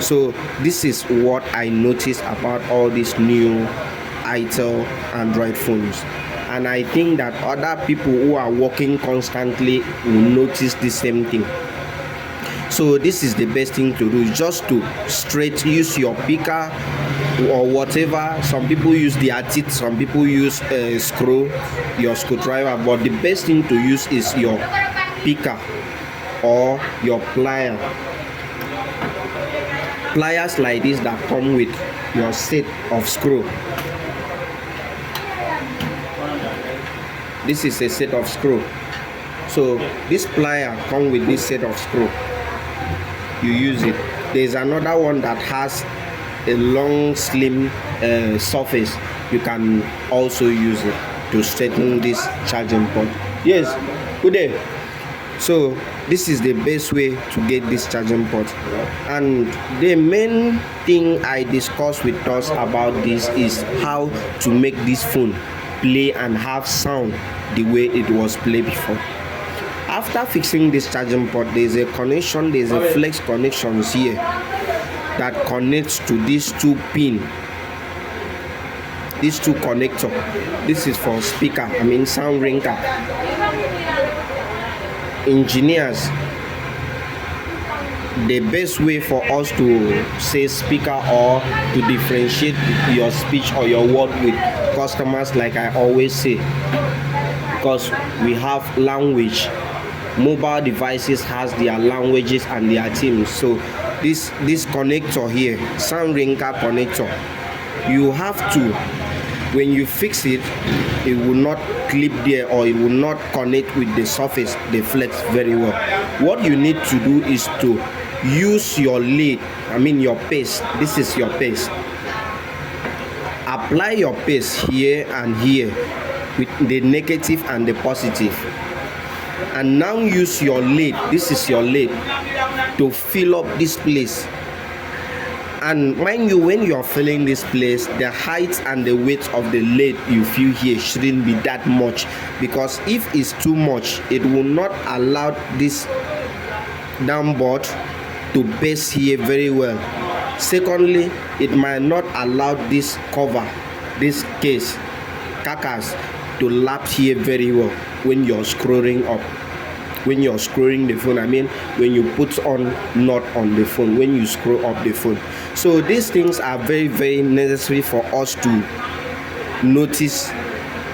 So this is what I noticed about all these new Itel Android phones, and I think that other people who are working constantly will notice the same thing. So this is the best thing to do, just to straight use your picker or whatever. Some people use their teeth, some people use your screwdriver, but the best thing to use is your picker or your pliers like this that come with your set of screw. This is a set of screw, so this plier come with this set of screw. You use it. There's another one that has a long slim surface. You can also use it to straighten this charging port. Yes, good day. So this is the best way to get this charging port, and the main thing I discussed with us about this is how to make this phone play and have sound the way it was played before. After fixing this charging port, there's a connection, there's a flex connections here that connects to these two pin, these two connector. This is for speaker, sound rinker. Engineers, the best way for us to say speaker or to differentiate your speech or your word with customers, like I always say, because we have language. Mobile devices has their languages and their themes. So this connector here, sound rinker connector, you have to, when you fix it, it will not clip there or it will not connect with the surface, the flex very well. What you need to do is to use your lead, your paste. This is your paste. Apply your paste here and here with the negative and the positive, and now use your lead. This is your lead to fill up this place. And mind you, when you are filling this place, the height and the weight of the lead you fill here shouldn't be that much, because if it's too much, it will not allow this downboard to base here very well. Secondly, it might not allow this cover, this case, carcass, to lap here very well when you're scrolling up, when you're scrolling the phone. When you put on knot on the phone, when you scroll up the phone. So these things are very, very necessary for us to notice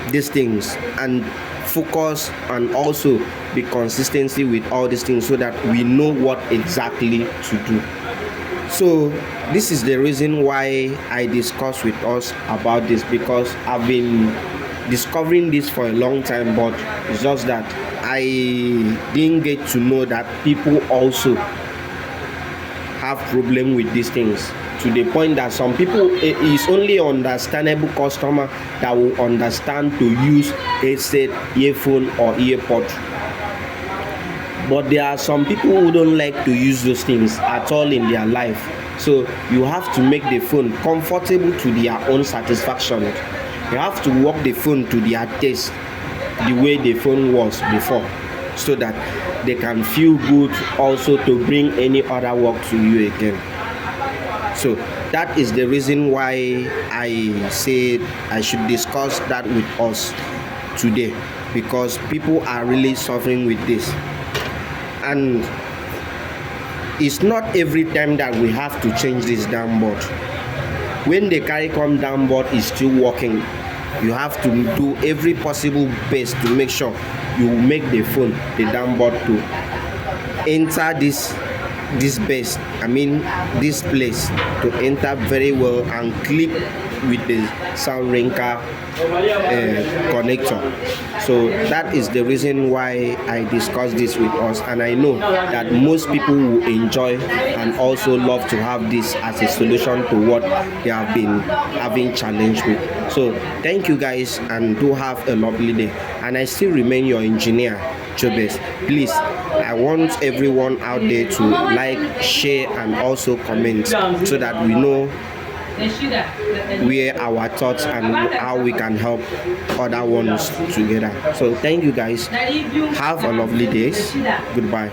these things and focus, and also be consistency with all these things, so that we know what exactly to do. So this is the reason why I discuss with us about this, because I've been discovering this for a long time, but it's just that I didn't get to know that people also have problem with these things, to the point that some people, it is only understandable customer that will understand to use headset, earphone or earpod. But there are some people who don't like to use those things at all in their life. So you have to make the phone comfortable to their own satisfaction. You have to work the phone to their taste, the way the phone was before, so that they can feel good also to bring any other work to you again. So that is the reason why I said I should discuss that with us today, because people are really suffering with this. And it's not every time that we have to change this downboard. When the CARICOM downboard is still working, you have to do every possible best to make sure you make the phone, the downboard, to enter this base, this place, to enter very well and clip with the sound rinker connector. So that is the reason why I discussed this with us, and I know that most people will enjoy and also love to have this as a solution to what they have been having challenge with. So thank you guys, and do have a lovely day. And I still remain your engineer, Jobes. Please, I want everyone out there to like, share and also comment, so that we know where our thoughts and how we can help other ones together. So thank you guys, have a lovely day. Goodbye.